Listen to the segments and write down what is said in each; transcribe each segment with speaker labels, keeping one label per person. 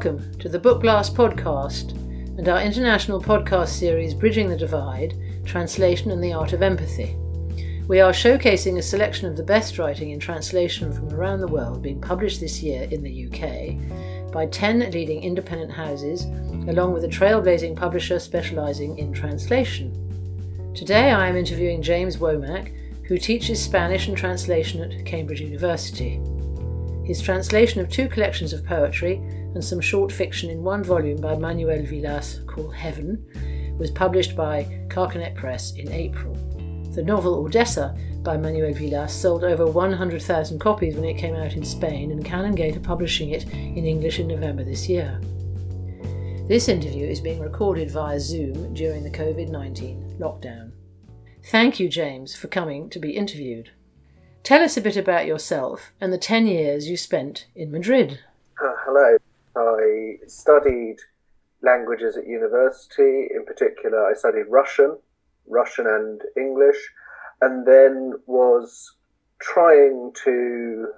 Speaker 1: Welcome to the BookBlast podcast and our international podcast series Bridging the Divide, Translation and the Art of Empathy. We are showcasing a selection of the best writing in translation from around the world being published this year in the UK by 10 leading independent houses, along with a trailblazing publisher specialising in translation. Today I am interviewing James Womack, who teaches Spanish and translation at Cambridge University. His translation of 2 collections of poetry and some short fiction in 1 volume by Manuel Vilas called Heaven was published by Carcanet Press in April. The novel Odessa by Manuel Vilas sold over 100,000 copies when it came out in Spain, and Cannon Gate are publishing it in English in November this year. This interview is being recorded via Zoom during the COVID-19 lockdown. Thank you, James, for coming to be interviewed. Tell us a bit about yourself and the 10 years you spent in Madrid.
Speaker 2: Hello. I studied languages at university. In particular, I studied Russian and English, and then was trying to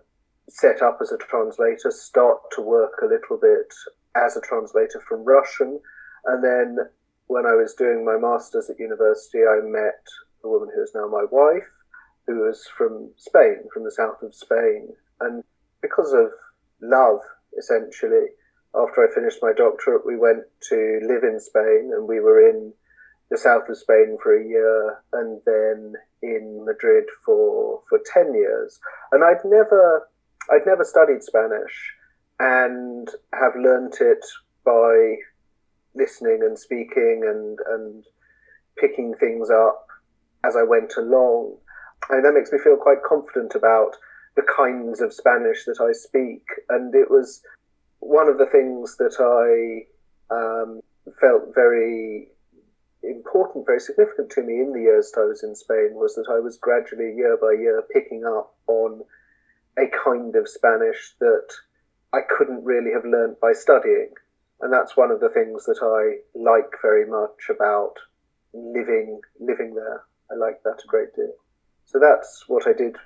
Speaker 2: set up as a translator, start to work a little bit as a translator from Russian. And then when I was doing my master's at university, I met the woman who is now my wife, who was from Spain, from the south of Spain. And because of love, essentially, after I finished my doctorate, we went to live in Spain, and we were in the south of Spain for a year, and then in Madrid for 10 years. And I'd never studied Spanish, and have learnt it by listening and speaking and picking things up as I went along. And that makes me feel quite confident about the kinds of Spanish that I speak. And it was one of the things that I felt very important, very significant to me in the years that I was in Spain, was that I was gradually, year by year, picking up on a kind of Spanish that I couldn't really have learnt by studying. And that's one of the things that I like very much about living there. I like that a great deal. So that's what I did.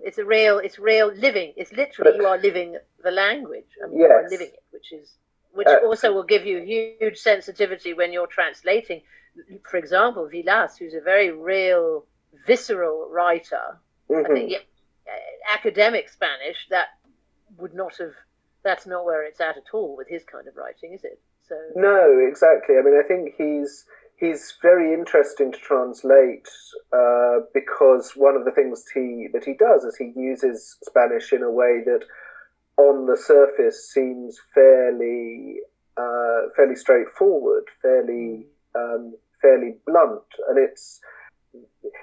Speaker 1: It's real living. It's literally, you are living the language. I mean,
Speaker 2: yes.
Speaker 1: You are living it, which also will give you huge sensitivity when you're translating. For example, Vilas, who's a very real, visceral writer.
Speaker 2: Mm-hmm.
Speaker 1: I think academic Spanish, that's not where it's at all with his kind of writing, is it? So
Speaker 2: no, exactly. I mean, I think he's very interesting to translate because one of the things that he does is he uses Spanish in a way that, on the surface, seems fairly straightforward, fairly blunt, and it's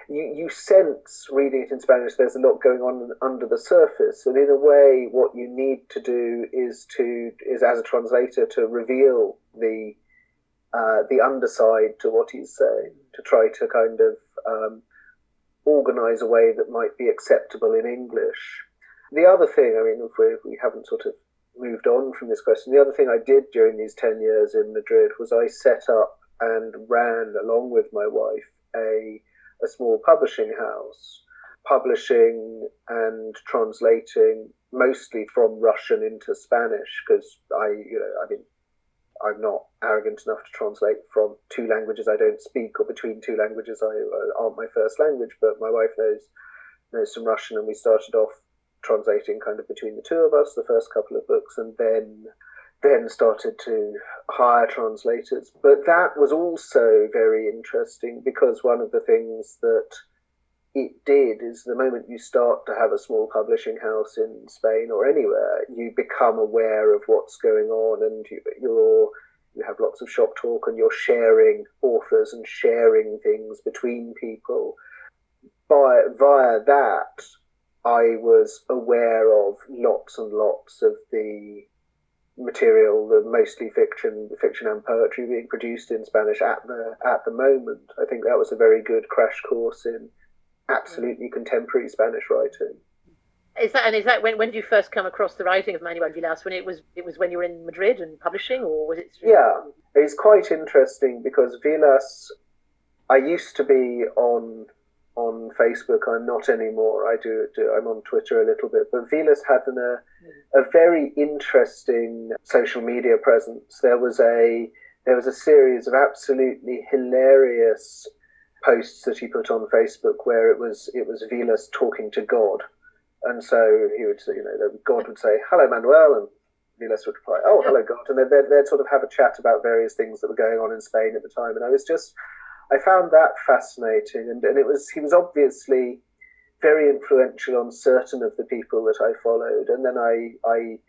Speaker 2: you sense, reading it in Spanish, there's a lot going on under the surface, and in a way, what you need to do is as a translator to reveal the underside to what he's saying, to try to kind of organise a way that might be acceptable in English. The other thing, I mean, if we haven't sort of moved on from this question, the other thing I did during these 10 years in Madrid was I set up and ran, along with my wife, a small publishing house, publishing and translating mostly from Russian into Spanish, because I'm not arrogant enough to translate from 2 languages I don't speak, or between 2 languages aren't my first language, but my wife knows some Russian, and we started off translating kind of between the 2 of us, the first couple of books, and then started to hire translators. But that was also very interesting, because one of the things that it did is, the moment you start to have a small publishing house in Spain or anywhere, you become aware of what's going on, and you have lots of shop talk, and you're sharing authors and sharing things between people. Via that, I was aware of lots and lots of the material, the mostly fiction and poetry being produced in Spanish at the moment. I think that was a very good crash course in absolutely contemporary Spanish writing.
Speaker 1: Is that when did you first come across the writing of Manuel Vilas? When it was when you were in Madrid and publishing, or was it?
Speaker 2: Yeah, it's quite interesting, because Vilas, I used to be on on Facebook. I'm not anymore. I'm on Twitter a little bit. But Vilas had a very interesting social media presence. There was a series of absolutely hilarious posts that he put on Facebook where it was Vilas talking to God, and so he would say, God would say, "Hello, Manuel," and Vilas would reply, "Oh, hello, God," and they'd sort of have a chat about various things that were going on in Spain at the time, and I found that fascinating, and he was obviously very influential on certain of the people that I followed, and then I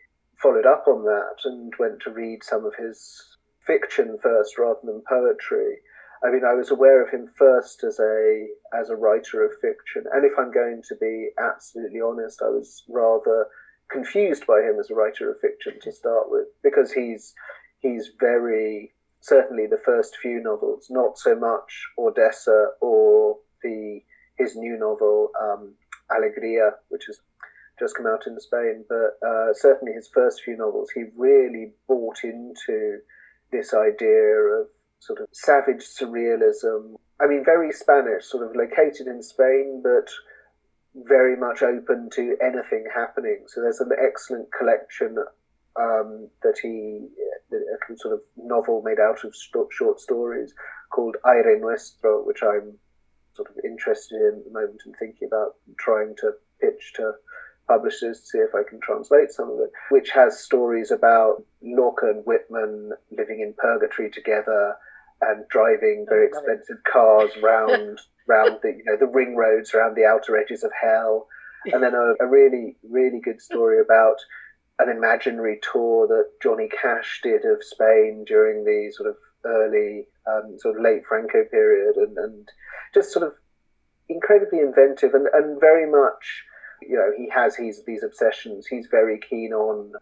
Speaker 2: followed up on that and went to read some of his fiction first rather than poetry. I mean, I was aware of him first as a writer of fiction, and if I'm going to be absolutely honest, I was rather confused by him as a writer of fiction to start with, because he's very, certainly the first few novels, not so much Ordesa or his new novel Alegría, which has just come out in Spain, but certainly his first few novels, he really bought into this idea of sort of savage surrealism. I mean, very Spanish, sort of located in Spain, but very much open to anything happening. So there's an excellent collection a sort of novel made out of short stories called Aire Nuestro, which I'm sort of interested in at the moment and thinking about trying to pitch to publishers to see if I can translate some of it, which has stories about Lorca and Whitman living in purgatory together and driving very expensive cars round the ring roads around the outer edges of hell, and then a really, really good story about an imaginary tour that Johnny Cash did of Spain during the sort of early, sort of late Franco period, and just sort of incredibly inventive and very much, he has these obsessions. He's very keen on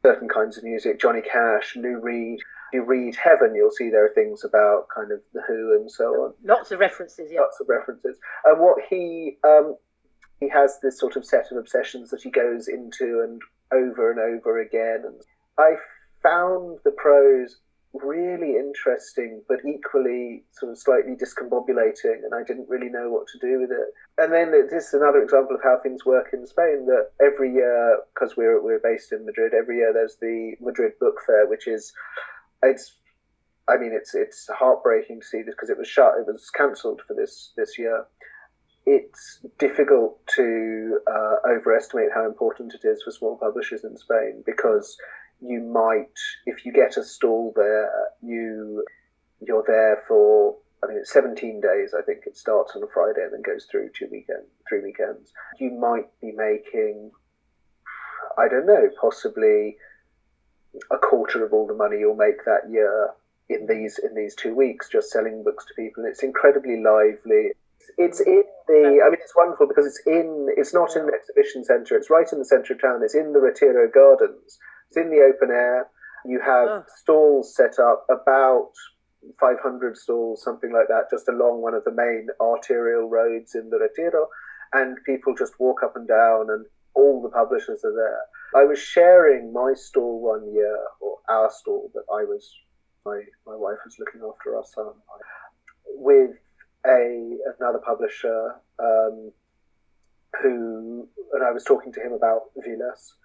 Speaker 2: certain kinds of music. Johnny Cash, Lou Reed. If you read Heaven, you'll see there are things about kind of The Who and so on.
Speaker 1: Lots of references, yeah.
Speaker 2: Lots of references. And what he has this sort of set of obsessions that he goes into and over again. And I found the prose really interesting, but equally sort of slightly discombobulating, and I didn't really know what to do with it. And then this is another example of how things work in Spain, that every year, because we're based in Madrid, every year there's the Madrid Book Fair, which is, it's heartbreaking to see this because it was cancelled for this year. It's difficult to overestimate how important it is for small publishers in Spain, because you might, if you get a stall there, you're there for, it's 17 days. I think it starts on a Friday and then goes through 3 weekends. You might be making, I don't know, possibly a quarter of all the money you'll make that year in these 2 weeks just selling books to people. It's incredibly lively. It's in it's wonderful because it's not in an exhibition centre. It's right in the centre of town. It's in the Retiro Gardens. It's in the open air. You have stalls set up, about 500 stalls, something like that, just along one of the main arterial roads in the Retiro, and people just walk up and down, and all the publishers are there. I was sharing my stall one year, or our stall that my wife was looking after our son, with another publisher and I was talking to him about Vilas.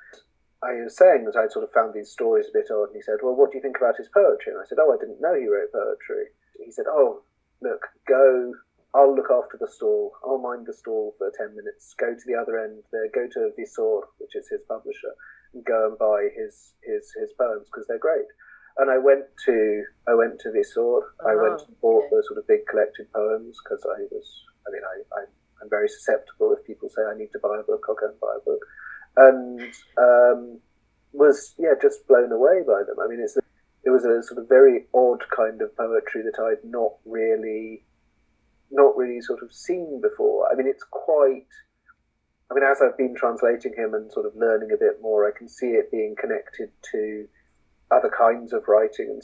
Speaker 2: I was saying that I'd sort of found these stories a bit odd, and he said, "Well, what do you think about his poetry?" And I said, "Oh, I didn't know he wrote poetry." He said, "Oh, look, go, I'll look after the stall. I'll mind the stall for 10 minutes. Go to the other end there, go to Visor, which is his publisher, and go and buy his poems because they're great." And I went to Visor. I went and bought the sort of big collected poems because I'm very susceptible. If people say I need to buy a book, I'll go and buy a book. And was just blown away by them. I mean, it was a sort of very odd kind of poetry that I'd not really sort of seen before. I mean, it's quite. I mean, as I've been translating him and sort of learning a bit more, I can see it being connected to other kinds of writing and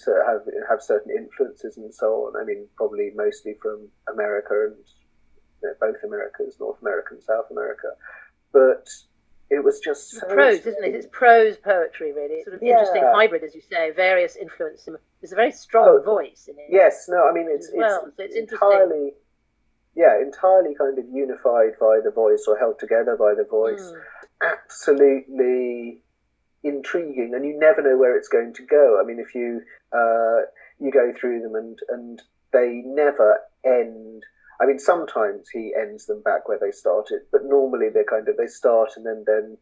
Speaker 2: have certain influences and so on. I mean, probably mostly from America and both Americas, North America and South America, but. It was just so
Speaker 1: prose, isn't it? It's prose poetry, really. It's sort of interesting hybrid, as you say, various influences. There's a very strong voice in it.
Speaker 2: Yes, no, I mean, it's
Speaker 1: interesting.
Speaker 2: entirely, entirely kind of unified by the voice or held together by the voice. Absolutely intriguing, and you never know where it's going to go. I mean, if you you go through them and they never end. I mean, sometimes he ends them back where they started, but normally they start and then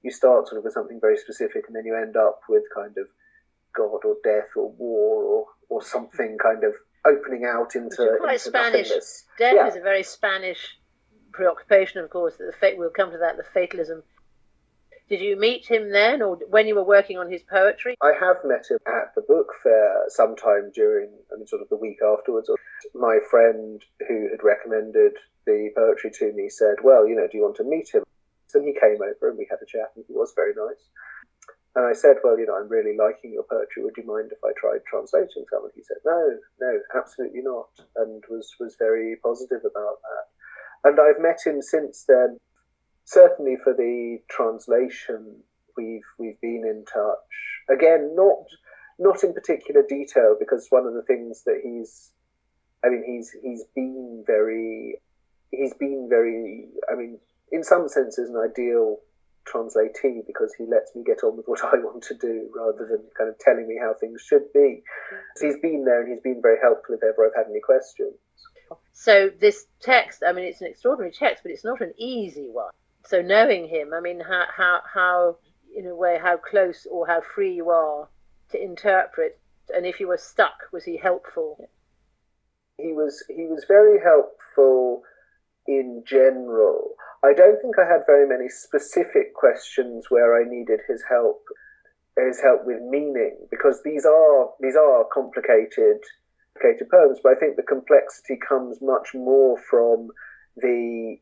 Speaker 2: you start sort of with something very specific, and then you end up with kind of God or death or war or something kind of opening out into
Speaker 1: quite Spanish.
Speaker 2: Nothingness.
Speaker 1: Death is a very Spanish preoccupation, of course. We'll come to that. The fatalism. Did you meet him then, or when you were working on his poetry?
Speaker 2: I have met him at the book fair sometime during, sort of the week afterwards. My friend who had recommended the poetry to me said, well, do you want to meet him? So he came over and we had a chat, and he was very nice. And I said, well, I'm really liking your poetry. Would you mind if I tried translating some? And he said, no, absolutely not, and was very positive about that. And I've met him since then. Certainly for the translation, we've been in touch. Again, not in particular detail, because one of the things that he's been very, in some senses an ideal translatee, because he lets me get on with what I want to do rather than kind of telling me how things should be. So he's been there, and he's been very helpful if ever I've had any questions.
Speaker 1: So this text, it's an extraordinary text, but it's not an easy one. So knowing him, how in a way, how close or how free you are to interpret, and if you were stuck, was he helpful?
Speaker 2: He was very helpful in general. I don't think I had very many specific questions where I needed his help with meaning, because these are complicated poems, but I think the complexity comes much more from the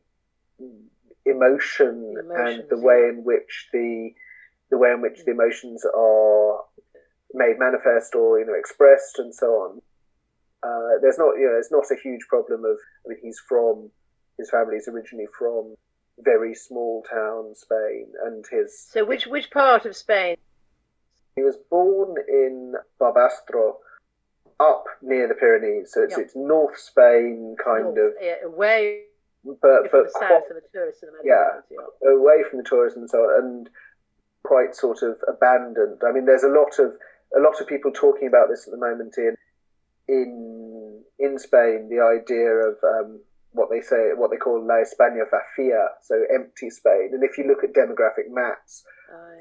Speaker 2: emotion and the way in which the emotions are made manifest or expressed and so on. There's not a huge problem of. His family's originally from very small town Spain, and
Speaker 1: So which part of Spain?
Speaker 2: He was born in Barbastro, up near the Pyrenees, so it's North Spain,
Speaker 1: away.
Speaker 2: But
Speaker 1: from the south of the tourism.
Speaker 2: Away from the tourism and so on, and quite sort of abandoned. I mean, there's a lot of people talking about this at the moment in Spain. The idea of what they call La España vacía, so empty Spain. And if you look at demographic maps,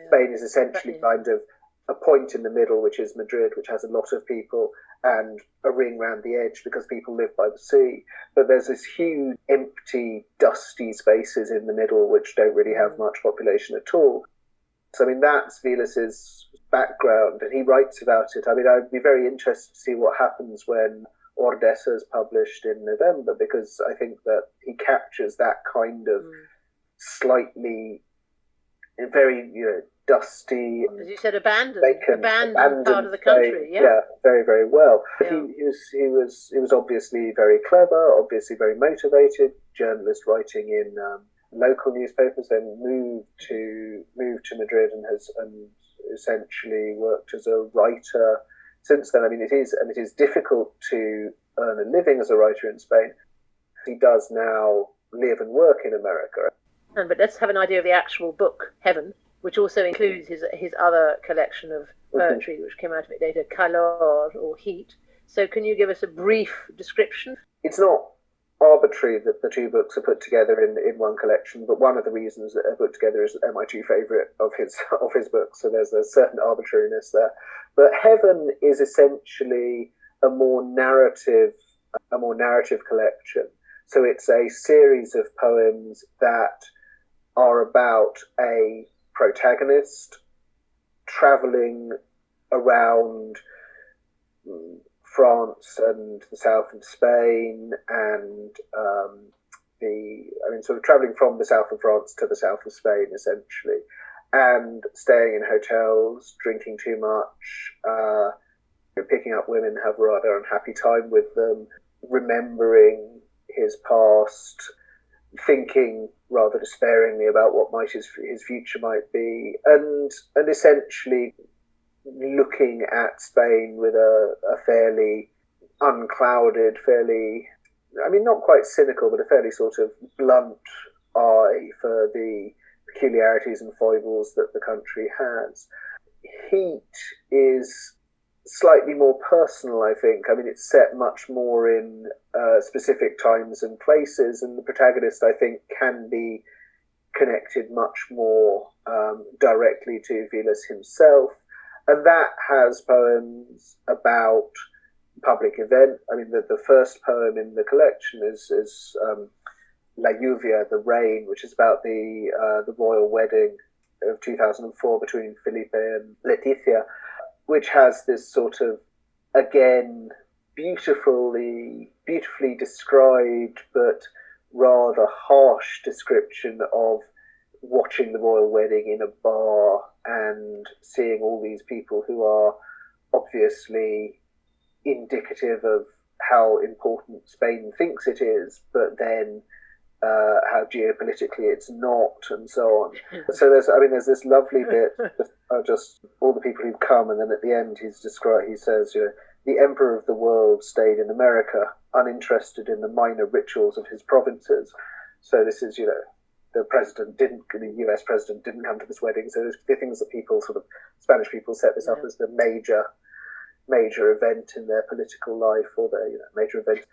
Speaker 2: Spain is essentially kind of a point in the middle, which is Madrid, which has a lot of people, and a ring round the edge because people live by the sea. But there's this huge, empty, dusty spaces in the middle which don't really have much population at all. So, that's Vilas's background, and he writes about it. I'd be very interested to see what happens when Ordesa is published in November, because I think that he captures that kind of slightly, very, dusty,
Speaker 1: as you said, abandoned part of the
Speaker 2: country.
Speaker 1: country.
Speaker 2: Very, very well.
Speaker 1: Yeah.
Speaker 2: He was obviously very clever, obviously very motivated. Journalist writing in local newspapers, then moved to Madrid and has essentially worked as a writer since then. It is difficult to earn a living as a writer in Spain. He does now live and work in America.
Speaker 1: But let's have an idea of the actual book, Heaven, which also includes his other collection of poetry, which came out a bit later, Calor, or Heat. So can you give us a brief description?
Speaker 2: It's not arbitrary that the two books are put together in one collection, but one of the reasons that they're put together is that they're my two favourite of his books, so there's a certain arbitrariness there. But Heaven is essentially a more narrative collection. So it's a series of poems that are about a protagonist travelling around France and the south of Spain, and sort of travelling from the south of France to the south of Spain, essentially, and staying in hotels, drinking too much, picking up women, have a rather unhappy time with them, remembering his past, thinking rather despairingly about what his future might be, and essentially looking at Spain with a fairly unclouded, fairly I mean, not quite cynical, but a fairly sort of blunt eye for the peculiarities and foibles that the country has. Heat is slightly more personal, I think. I mean, it's set much more in specific times and places, and the protagonist, I think, can be connected much more directly to Vilas himself. And that has poems about public event. I mean, the first poem in the collection is La Lluvia, the rain, which is about the royal wedding of 2004 between Felipe and Leticia, which has this sort of, again, beautifully described but rather harsh description of watching the royal wedding in a bar and seeing all these people who are obviously indicative of how important Spain thinks it is, but then how geopolitically it's not, and so on. So there's this lovely bit of just all the people who've come, and then at the end he says, the emperor of the world stayed in America, uninterested in the minor rituals of his provinces. So this is, the US president didn't come to this wedding. So the things that Spanish people set this up as the major event in their political life, or their major event.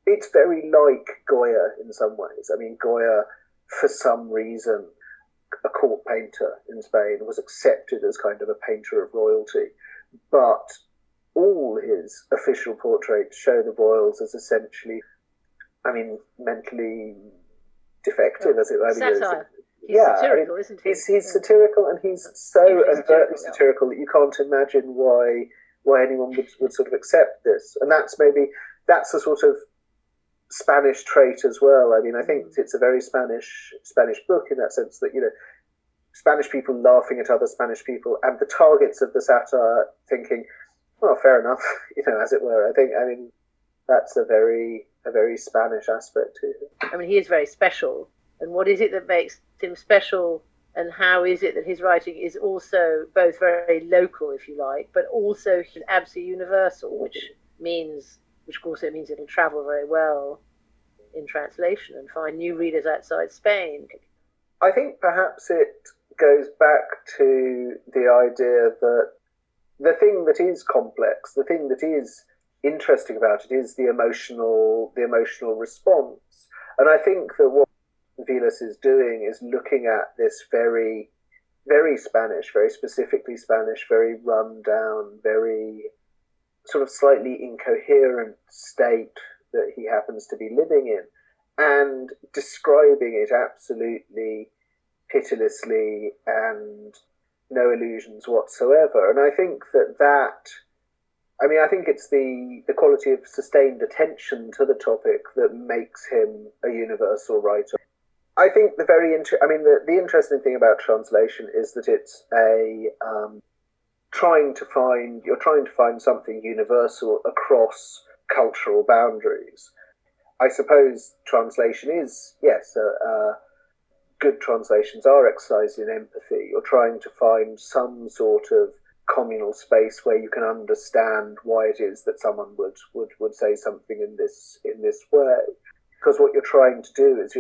Speaker 2: It's very like Goya in some ways. I mean, Goya, for some reason, a court painter in Spain, was accepted as kind of a painter of royalty, but all his official portraits show the royals as essentially, mentally defective, as it were.
Speaker 1: Satire. He's satirical, isn't he?
Speaker 2: He's satirical, and he's so overtly satirical that you can't imagine why anyone would sort of accept this. And that's a sort of Spanish trait as well. I mean, I think it's a very Spanish book in that sense that, Spanish people laughing at other Spanish people, and the targets of the satire thinking, well, fair enough, as it were. I mean, that's a very Spanish aspect to him.
Speaker 1: I mean, he is very special. And what is it that makes him special? And how is it that his writing is also both very local, if you like, but also absolutely universal, which of course it means it'll travel very well in translation and find new readers outside Spain.
Speaker 2: I think perhaps it goes back to the idea that the thing that is complex, the thing that is interesting about it, is the emotional response. And I think that what Vilas is doing is looking at this very, very Spanish, very specifically Spanish, very run down, very sort of slightly incoherent state that he happens to be living in, and describing it absolutely pitilessly and no illusions whatsoever. And I think I think it's the quality of sustained attention to the topic that makes him a universal writer. I think the interesting thing about translation is that it's you're trying to find something universal across cultural boundaries. I suppose translation is, yes, good translations are exercising empathy. You're trying to find some sort of communal space where you can understand why it is that someone would say something in this way. Because what you're trying to do is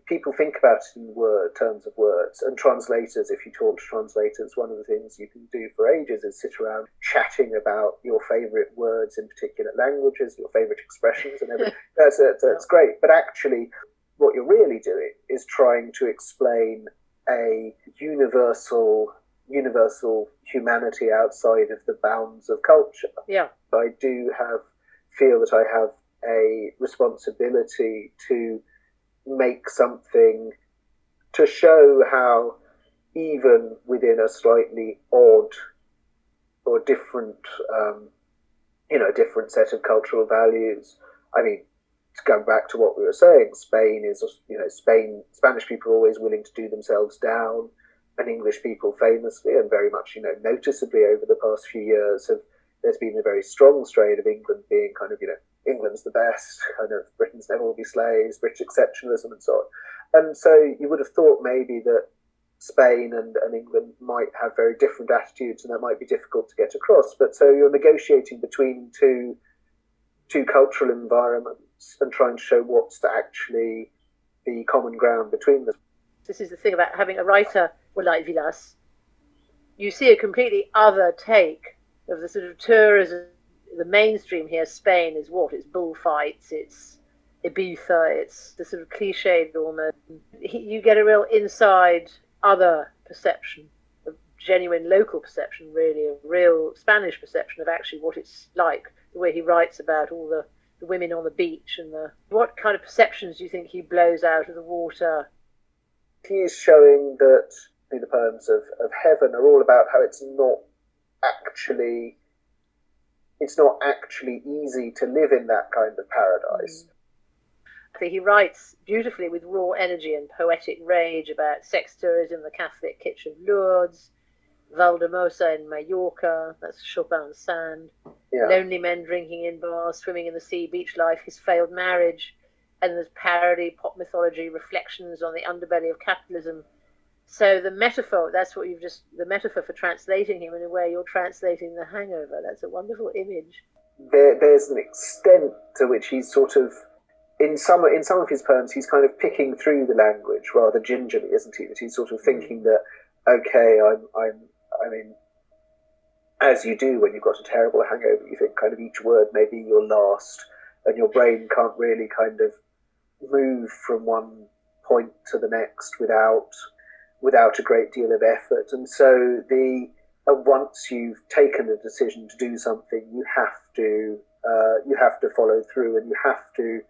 Speaker 2: people think about it in terms of words, and translators, if you talk to translators, one of the things you can do for ages is sit around chatting about your favourite words in particular languages, your favourite expressions and everything. That's great. But actually, what you're really doing is trying to explain a universal humanity outside of the bounds of culture.
Speaker 1: Yeah.
Speaker 2: I do feel that I have a responsibility to make something to show how, even within a slightly odd or different set of cultural values. I mean, to go back to what we were saying, Spanish people are always willing to do themselves down, and English people famously and very much, noticeably over the past few years there's been a very strong strain of England being kind of, England's the best, kind of Britain's never will be slaves, British exceptionalism and so on. And so you would have thought maybe that Spain and England might have very different attitudes, and that might be difficult to get across. But so you're negotiating between two two cultural environments and trying to show what's actually the common ground between them.
Speaker 1: This is the thing about having a writer like Vilas. You see a completely other take of the sort of tourism. The mainstream here, Spain, is what? It's bullfights, it's Ibiza, it's the sort of cliched almost. You get a real inside other perception, a genuine local perception, really, a real Spanish perception of actually what it's like, the way he writes about all the women on the beach and what kind of perceptions do you think he blows out of the water?
Speaker 2: He's showing that the poems of heaven are all about how it's not actually easy to live in that kind of paradise.
Speaker 1: I think he writes beautifully with raw energy and poetic rage about sex tourism, the Catholic kitsch of Lourdes, Valdemosa in Mallorca, that's Chopin's sand, lonely men drinking in bars, swimming in the sea, beach life, his failed marriage, and there's parody, pop mythology, reflections on the underbelly of capitalism. So the metaphor, that's what the metaphor for translating him, in a way, you're translating The Hangover. That's a wonderful image.
Speaker 2: There's an extent to which he's sort of, in some of his poems, he's kind of picking through the language rather gingerly, isn't he? That he's sort of thinking that, okay, I mean, as you do when you've got a terrible hangover, you think kind of each word may be your last, and your brain can't really kind of move from one point to the next without a great deal of effort. And so once you've taken a decision to do something, you have to follow through, and you have to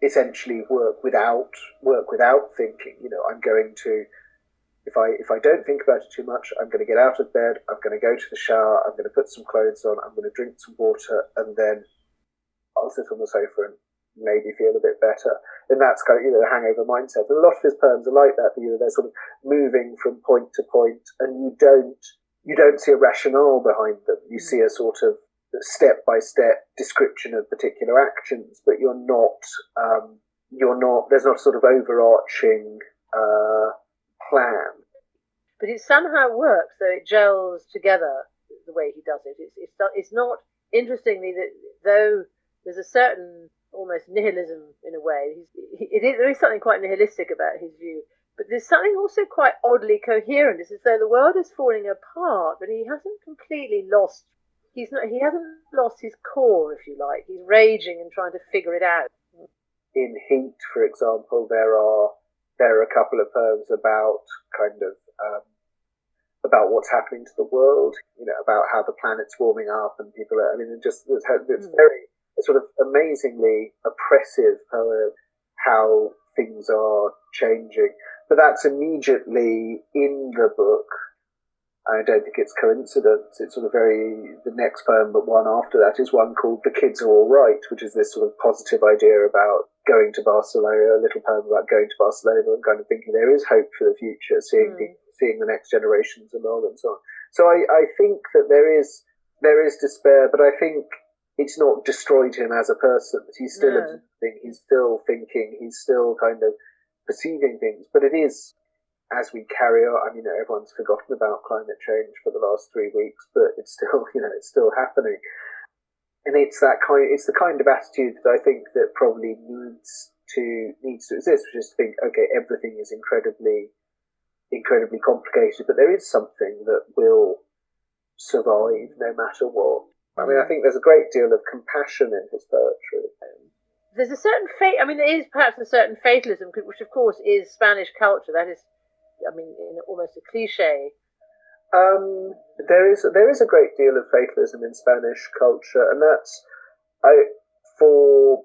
Speaker 2: essentially work without thinking. I'm going to, if I don't think about it too much, I'm going to get out of bed, I'm going to go to the shower, I'm going to put some clothes on, I'm going to drink some water, and then I'll sit on the sofa and maybe feel a bit better. And that's kind of, the hangover mindset. And a lot of his poems are like that. They're sort of moving from point to point, and you don't see a rationale behind them. You see a sort of step-by-step description of particular actions, but you're not, there's not a sort of overarching plan.
Speaker 1: But it somehow works, though it gels together the way he does it. It's not, interestingly, that though there's a certain almost nihilism in a way, there is something quite nihilistic about his view, but there's something also quite oddly coherent. It's as though the world is falling apart, but he hasn't completely lost, he hasn't lost his core, if you like. He's raging and trying to figure it out.
Speaker 2: In Heat, for example, there are a couple of poems about kind of about what's happening to the world, about how the planet's warming up and people are, it's very sort of amazingly oppressive poem, how things are changing. But that's immediately in the book. I don't think it's coincidence. It's sort of the next poem, but one after that is one called The Kids Are All Right, which is this sort of positive idea about going to Barcelona, a little poem about going to Barcelona and kind of thinking there is hope for the future, seeing the next generations along and so on. So I think that there is despair, but I think it's not destroyed him as a person. He's still observing, he's still thinking, he's still kind of perceiving things, but it is, as we carry on, everyone's forgotten about climate change for the last 3 weeks, but it's still, it's still happening. And it's the kind of attitude that I think that probably needs to exist, which is to think, okay, everything is incredibly complicated, but there is something that will survive no matter what. I think there's a great deal of compassion in his poetry.
Speaker 1: There's a certain fate. There is perhaps a certain fatalism, which of course is Spanish culture. That is, almost a cliche.
Speaker 2: There is a great deal of fatalism in Spanish culture, and that's for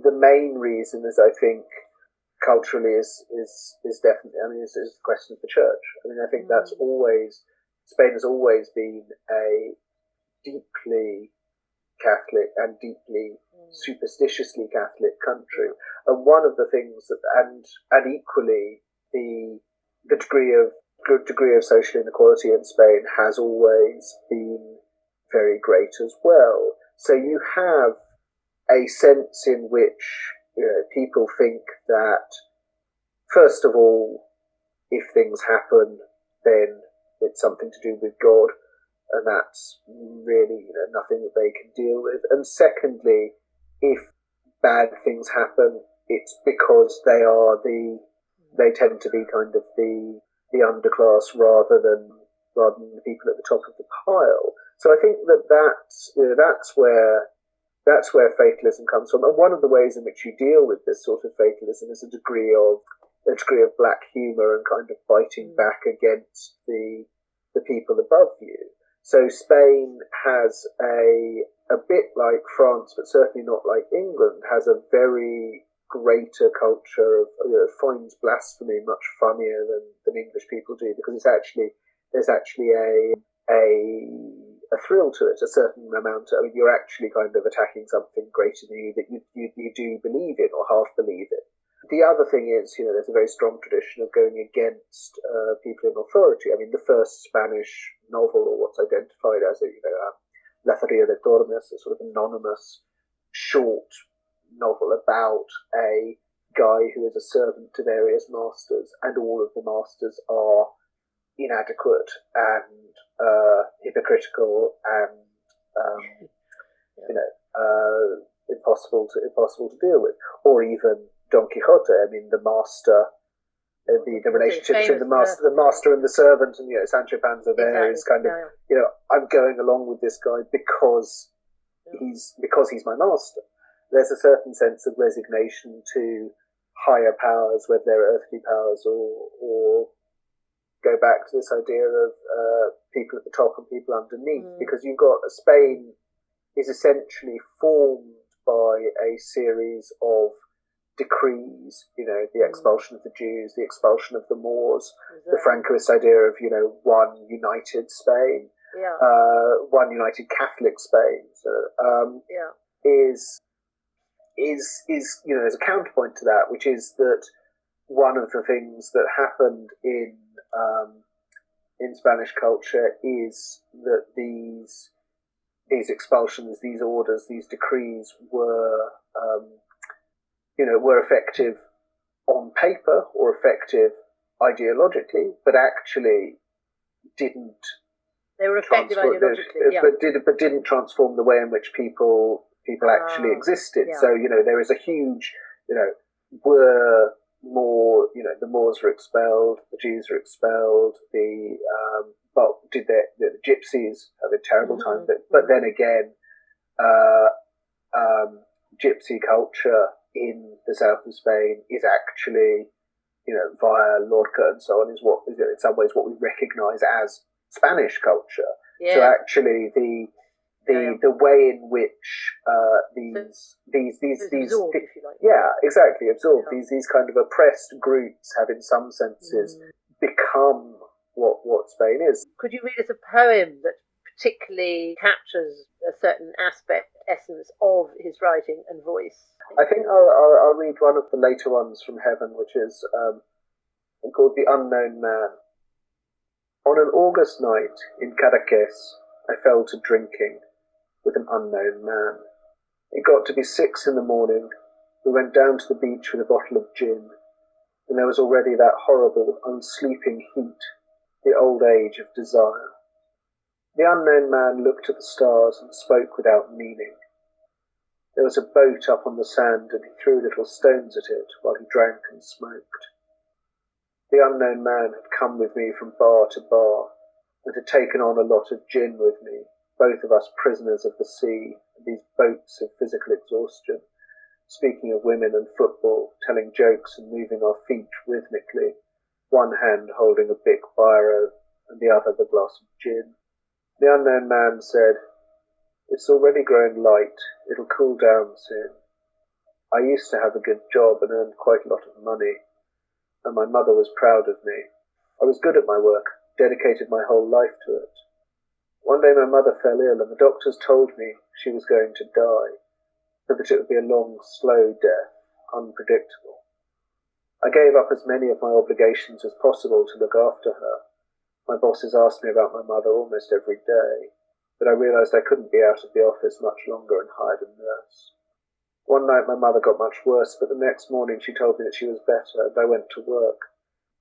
Speaker 2: the main reason is I think culturally is definitely is the question of the church. I think that's Spain has always been a deeply Catholic and deeply superstitiously Catholic country, and one of the things and equally the degree of social inequality in Spain has always been very great as well. So you have a sense in which people think that, first of all, if things happen, then it's something to do with God. and that's really nothing that they can deal with. And secondly, if bad things happen, it's because they tend to be kind of the underclass rather than the people at the top of the pile. So I think that's where fatalism comes from. And one of the ways in which you deal with this sort of fatalism is a degree of black humour and kind of fighting back against the people above you. So Spain has a bit like France, but certainly not like England, has a very greater culture of finds blasphemy much funnier than English people do, because there's actually a thrill to it, a certain amount. I mean, you're actually kind of attacking something greater than you that you do believe in or half believe in. The other thing is, there's a very strong tradition of going against people in authority. I mean, the first Spanish novel, or what's identified as La Feria de Tormes, a sort of anonymous short novel about a guy who is a servant to various masters, and all of the masters are inadequate and hypocritical and impossible to deal with. Or even Don Quixote. I mean, the master, the relationship between the master and the servant, and Sancho Panza there is kind of I'm going along with this guy because he's my master. There's a certain sense of resignation to higher powers, whether they're earthly powers or go back to this idea of people at the top and people underneath, because you've got Spain is essentially formed by a series of decrees, the expulsion of the Jews, the expulsion of the Moors, the Francoist idea of, one united Spain, one united Catholic Spain. So, is there's a counterpoint to that, which is that one of the things that happened in Spanish culture is that these expulsions, these orders, these decrees were effective on paper or effective ideologically, but actually didn't.
Speaker 1: They were effective ideologically,
Speaker 2: but didn't transform the way in which people actually existed. So there is a huge, were more, the Moors were expelled, the Jews were expelled, the Gypsies have a terrible time, but then again, Gypsy culture in the south of Spain is actually, via Lorca and so on, is what in some ways what we recognise as Spanish culture. So actually, the way in which
Speaker 1: absorbed, if you like.
Speaker 2: Exactly, absorbed. These kind of oppressed groups have, in some senses, become what Spain is.
Speaker 1: Could you read us a poem that particularly captures a certain essence of his writing and voice?
Speaker 2: I think I'll read one of the later ones from Heaven, which is called The Unknown Man. On an August night in Cadaqués, I fell to drinking with an unknown man. It got to be 6 a.m. We went down to the beach with a bottle of gin, and there was already that horrible, unsleeping heat, the old age of desire. The unknown man looked at the stars and spoke without meaning. There was a boat up on the sand, and he threw little stones at it while he drank and smoked. The unknown man had come with me from bar to bar, and had taken on a lot of gin with me, both of us prisoners of the sea, and these boats of physical exhaustion, speaking of women and football, telling jokes and moving our feet rhythmically, one hand holding a big biro, and the other the glass of gin. The unknown man said, "It's already growing light, it'll cool down soon. I used to have a good job and earned quite a lot of money, and my mother was proud of me. I was good at my work, dedicated my whole life to it. One day my mother fell ill, and the doctors told me she was going to die, but that it would be a long, slow death, unpredictable. I gave up as many of my obligations as possible to look after her. My bosses asked me about my mother almost every day, but I realised I couldn't be out of the office much longer and hired a nurse. One night my mother got much worse, but the next morning she told me that she was better, and I went to work.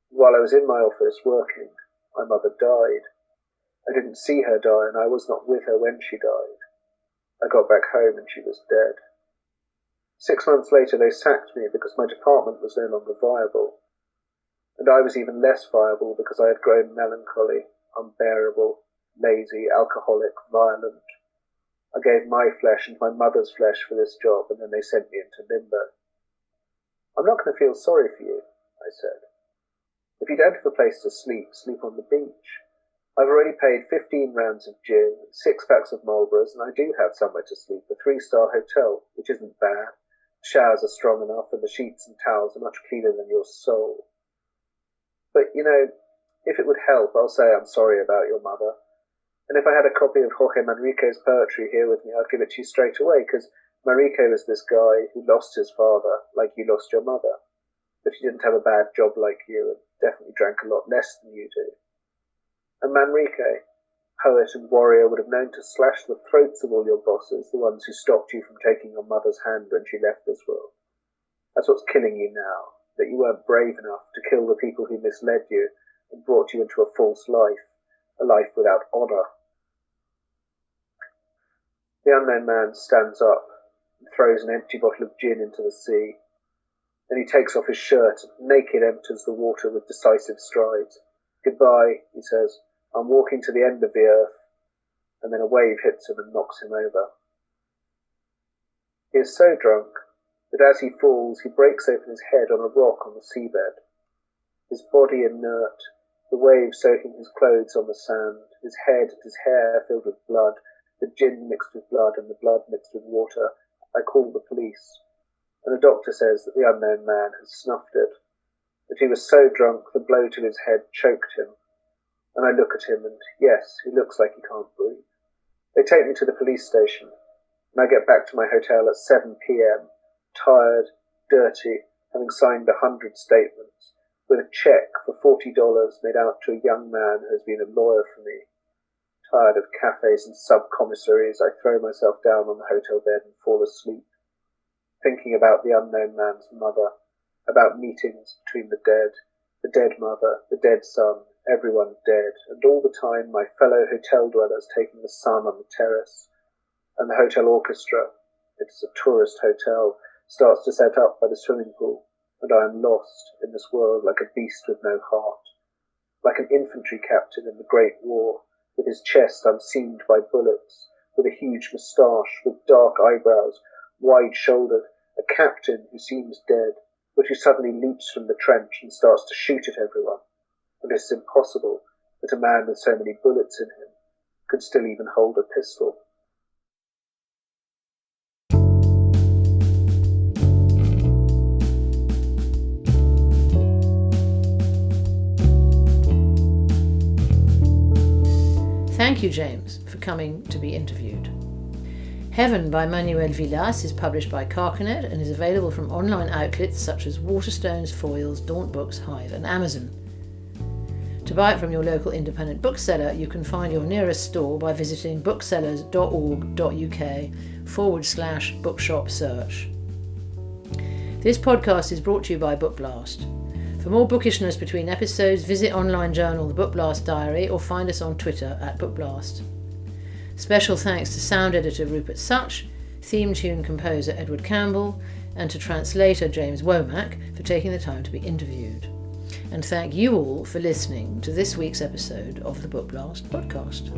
Speaker 2: While I was in my office working, my mother died. I didn't see her die, and I was not with her when she died. I got back home and she was dead. 6 months later they sacked me because my department was no longer viable. And I was even less viable because I had grown melancholy, unbearable, lazy, alcoholic, violent. I gave my flesh and my mother's flesh for this job, and then they sent me into limbo. I'm not going to feel sorry for you, I said. If you don't have a place to sleep, sleep on the beach. I've already paid 15 rounds of gin, 6 packs of Marlboros, and I do have somewhere to sleep, a 3-star hotel, which isn't bad. The showers are strong enough, and the sheets and towels are much cleaner than your soul. But, if it would help, I'll say I'm sorry about your mother. And if I had a copy of Jorge Manrique's poetry here with me, I'd give it to you straight away, because Manrique was this guy who lost his father, like you lost your mother. But he didn't have a bad job like you, and definitely drank a lot less than you do. And Manrique, poet and warrior, would have known to slash the throats of all your bosses, the ones who stopped you from taking your mother's hand when she left this world. That's what's killing you now, that you weren't brave enough to kill the people who misled you and brought you into a false life, a life without honour. The unknown man stands up and throws an empty bottle of gin into the sea. Then he takes off his shirt and naked enters the water with decisive strides. Goodbye, he says. I'm walking to the end of the earth. And then a wave hits him and knocks him over. He is so drunk that as he falls, he breaks open his head on a rock on the seabed. His body inert, the waves soaking his clothes on the sand, his head and his hair filled with blood, the gin mixed with blood and the blood mixed with water. I call the police, and the doctor says that the unknown man has snuffed it, that he was so drunk the blow to his head choked him. And I look at him and, yes, he looks like he can't breathe. They take me to the police station, and I get back to my hotel at 7 p.m, tired, dirty, having signed 100 statements, with a cheque for $40 made out to a young man who has been a lawyer for me. Tired of cafes and sub-commissaries, I throw myself down on the hotel bed and fall asleep, thinking about the unknown man's mother, about meetings between the dead mother, the dead son, everyone dead, and all the time my fellow hotel dwellers taking the sun on the terrace, and the hotel orchestra, it is a tourist hotel, starts to set up by the swimming pool, and I am lost in this world like a beast with no heart, like an infantry captain in the Great War, with his chest unseamed by bullets, with a huge moustache, with dark eyebrows, wide-shouldered, a captain who seems dead, but who suddenly leaps from the trench and starts to shoot at everyone. And it is impossible that a man with so many bullets in him could still even hold a pistol.
Speaker 1: Thank you, James, for coming to be interviewed. Heaven by Manuel Vilas is published by Carcanet and is available from online outlets such as Waterstones, Foyles, Daunt Books, Hive and Amazon. To buy it from your local independent bookseller, you can find your nearest store by visiting booksellers.org.uk/bookshop search. This podcast is brought to you by BookBlast. For more bookishness between episodes, visit online journal The BookBlast Diary or find us on Twitter @BookBlast. Special thanks to sound editor Rupert Such, theme tune composer Edward Campbell, and to translator James Womack for taking the time to be interviewed. And thank you all for listening to this week's episode of the BookBlast podcast.